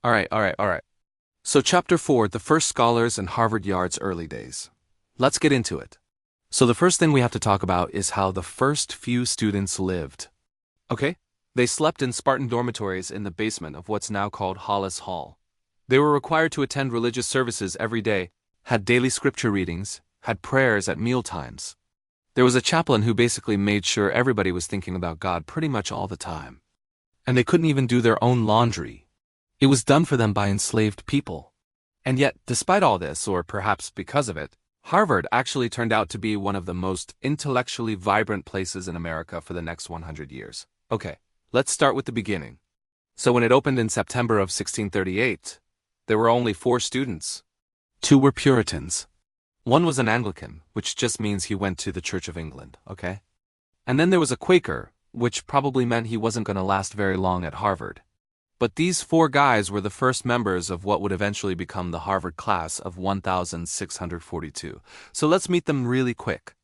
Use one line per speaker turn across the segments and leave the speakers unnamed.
Alright. So Chapter 4, The First Scholars in Harvard Yard's Early Days. Let's get into it. So the first thing we have to talk about is how the first few students lived. Okay? They slept in Spartan dormitories in the basement of what's now called Hollis Hall. They were required to attend religious services every day, had daily scripture readings, had prayers at meal times. There was a chaplain who basically made sure everybody was thinking about God pretty much all the time. And they couldn't even do their own laundry. It was done for them by enslaved people. And yet, despite all this, or perhaps because of it, Harvard actually turned out to be one of the most intellectually vibrant places in America for the next 100 years. Okay, let's start with the beginning. So when it opened in September of 1638, there were only 4 students. 2 were Puritans. 1 was an Anglican, which just means he went to the Church of England, okay? And then there was a Quaker, which probably meant he wasn't going to last very long at Harvard. But these 4 guys were the first members of what would eventually become the Harvard class of 1,642. So let's meet them really quick.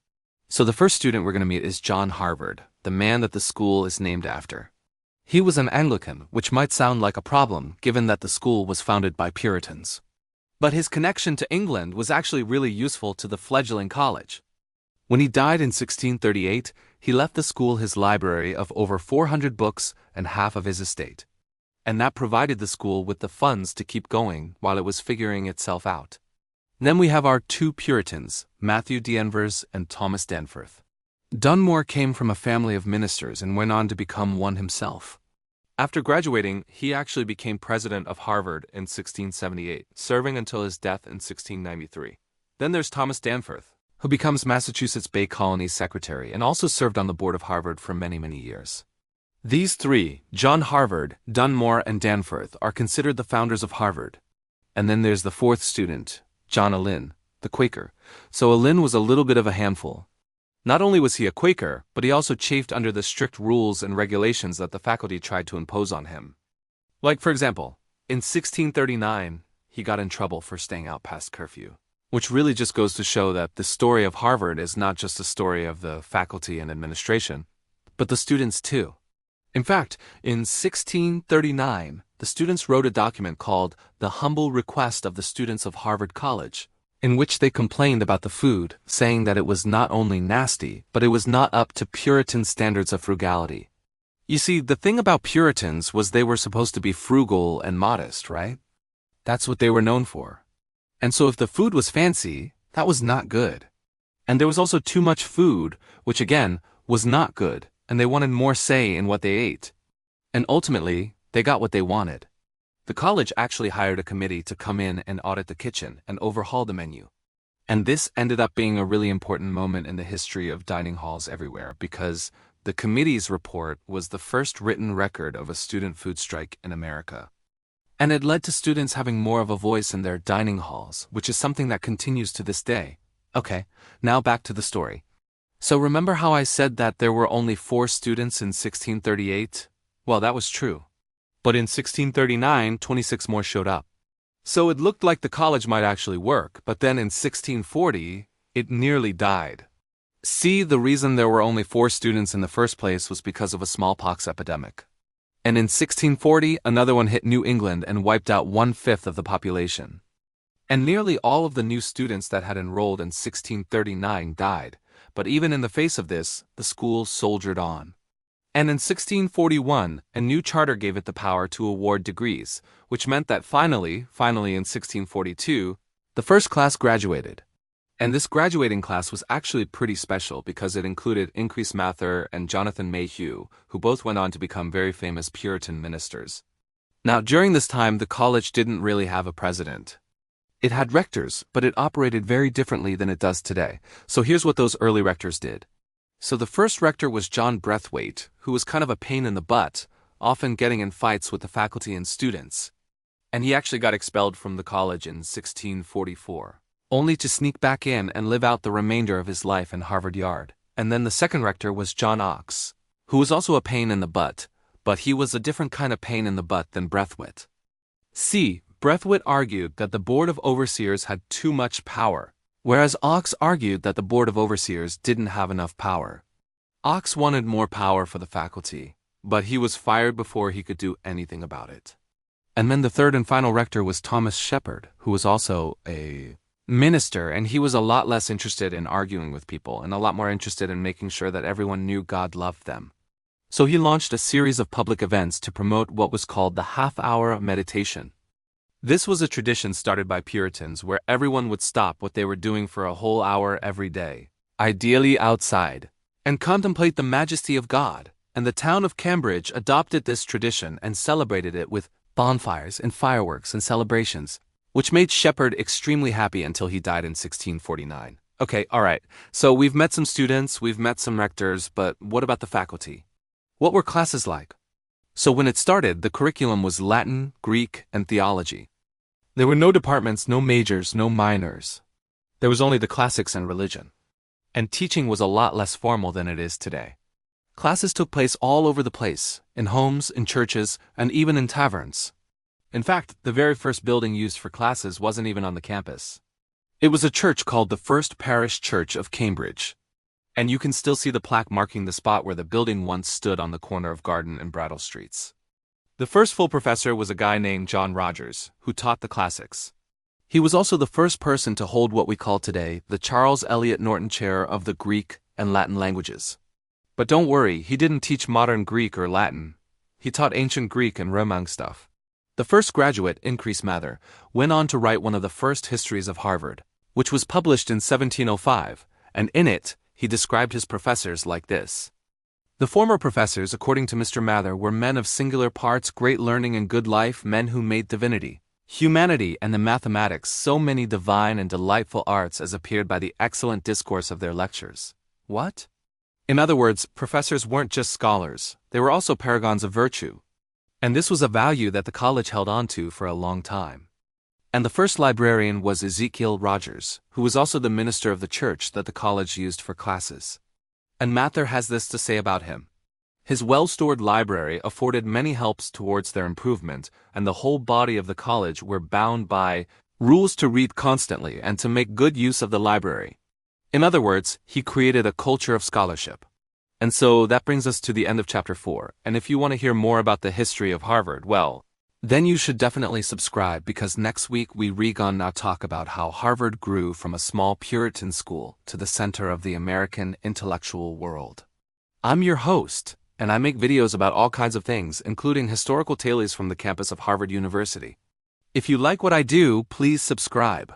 So the first student we're going to meet is John Harvard, the man that the school is named after. He was an Anglican, which might sound like a problem given that the school was founded by Puritans. But his connection to England was actually really useful to the fledgling college. When he died in 1638, he left the school his library of over 400 books and half of his estate. And that provided the school with the funds to keep going while it was figuring itself out. Then we have our 2 Puritans, Matthew D'Anvers and Thomas Danforth. Dunmore came from a family of ministers and went on to become one himself. After graduating, he actually became president of Harvard in 1678, serving until his death in 1693. Then there's Thomas Danforth, who becomes Massachusetts Bay Colony's secretary and also served on the board of Harvard for many years. These 3, John Harvard, Dunmore, and Danforth, are considered the founders of Harvard. And then there's the 4th student, John Allen, the Quaker. So Allen was a little bit of a handful. Not only was he a Quaker, but he also chafed under the strict rules and regulations that the faculty tried to impose on him. Like, for example, in 1639, he got in trouble for staying out past curfew. Which really just goes to show that the story of Harvard is not just a story of the faculty and administration, but the students too. In fact, in 1639, the students wrote a document called The Humble Request of the Students of Harvard College, in which they complained about the food, saying that it was not only nasty, but it was not up to Puritan standards of frugality. You see, the thing about Puritans was they were supposed to be frugal and modest, right? That's what they were known for. And so if the food was fancy, that was not good. And there was also too much food, which again, was not good. And they wanted more say in what they ate. And ultimately, they got what they wanted. The college actually hired a committee to come in and audit the kitchen and overhaul the menu. And this ended up being a really important moment in the history of dining halls everywhere because the committee's report was the first written record of a student food strike in America. And it led to students having more of a voice in their dining halls, which is something that continues to this day. Okay, now back to the story. So remember how I said that there were only 4 students in 1638? Well, that was true. But in 1639, 26 more showed up. So it looked like the college might actually work, but then in 1640, it nearly died. See, the reason there were only 4 students in the first place was because of a smallpox epidemic. And in 1640, another one hit New England and wiped out 1/5 of the population. And nearly all of the new students that had enrolled in 1639 died. But even in the face of this, the school soldiered on. And in 1641, a new charter gave it the power to award degrees, which meant that finally in 1642, the first class graduated. And this graduating class was actually pretty special because it included Increase Mather and Jonathan Mayhew, who both went on to become very famous Puritan ministers. Now, during this time, the college didn't really have a president. It had rectors, but it operated very differently than it does today. So here's what those early rectors did. So the first rector was John Brethwaite, who was kind of a pain in the butt, often getting in fights with the faculty and students. And he actually got expelled from the college in 1644, only to sneak back in and live out the remainder of his life in Harvard Yard. And then the second rector was John Ox, who was also a pain in the butt, but he was a different kind of pain in the butt than Brethwaite. See, Brethwaite argued that the Board of Overseers had too much power, whereas Ox argued that the Board of Overseers didn't have enough power. Ox wanted more power for the faculty, but he was fired before he could do anything about it. And then the third and final rector was Thomas Shepard, who was also a minister, and he was a lot less interested in arguing with people and a lot more interested in making sure that everyone knew God loved them. So he launched a series of public events to promote what was called the half-hour meditation. This was a tradition started by Puritans where everyone would stop what they were doing for a whole hour every day, ideally outside, and contemplate the majesty of God. And the town of Cambridge adopted this tradition and celebrated it with bonfires and fireworks and celebrations, which made Shepard extremely happy until he died in 1649. Okay, alright, so we've met some students, we've met some rectors, but what about the faculty? What were classes like? So when it started, the curriculum was Latin, Greek, and theology. There were no departments, no majors, no minors. There was only the classics and religion. And teaching was a lot less formal than it is today. Classes took place all over the place, in homes, in churches, and even in taverns. In fact, the very first building used for classes wasn't even on the campus. It was a church called the First Parish Church of Cambridge. And you can still see the plaque marking the spot where the building once stood on the corner of Garden and Brattle Streets. The first full professor was a guy named John Rogers, who taught the classics. He was also the first person to hold what we call today the Charles Eliot Norton Chair of the Greek and Latin languages. But don't worry, he didn't teach modern Greek or Latin. He taught ancient Greek and Romance stuff. The first graduate, Increase Mather, went on to write one of the first histories of Harvard, which was published in 1705, and in it, he described his professors like this. The former professors, according to Mr. Mather, were men of singular parts, great learning and good life, men who made divinity, humanity, and the mathematics so many divine and delightful arts as appeared by the excellent discourse of their lectures. What? In other words, professors weren't just scholars, they were also paragons of virtue. And this was a value that the college held on to for a long time. And the first librarian was Ezekiel Rogers, who was also the minister of the church that the college used for classes. And Mather has this to say about him. His well-stored library afforded many helps towards their improvement, and the whole body of the college were bound by rules to read constantly and to make good use of the library. In other words, he created a culture of scholarship. And so that brings us to the end of chapter 4, and if you want to hear more about the history of Harvard, well, then you should definitely subscribe because next week we gonna talk about how Harvard grew from a small Puritan school to the center of the American intellectual world. I'm your host, and I make videos about all kinds of things, including historical tales from the campus of Harvard University. If you like what I do, please subscribe.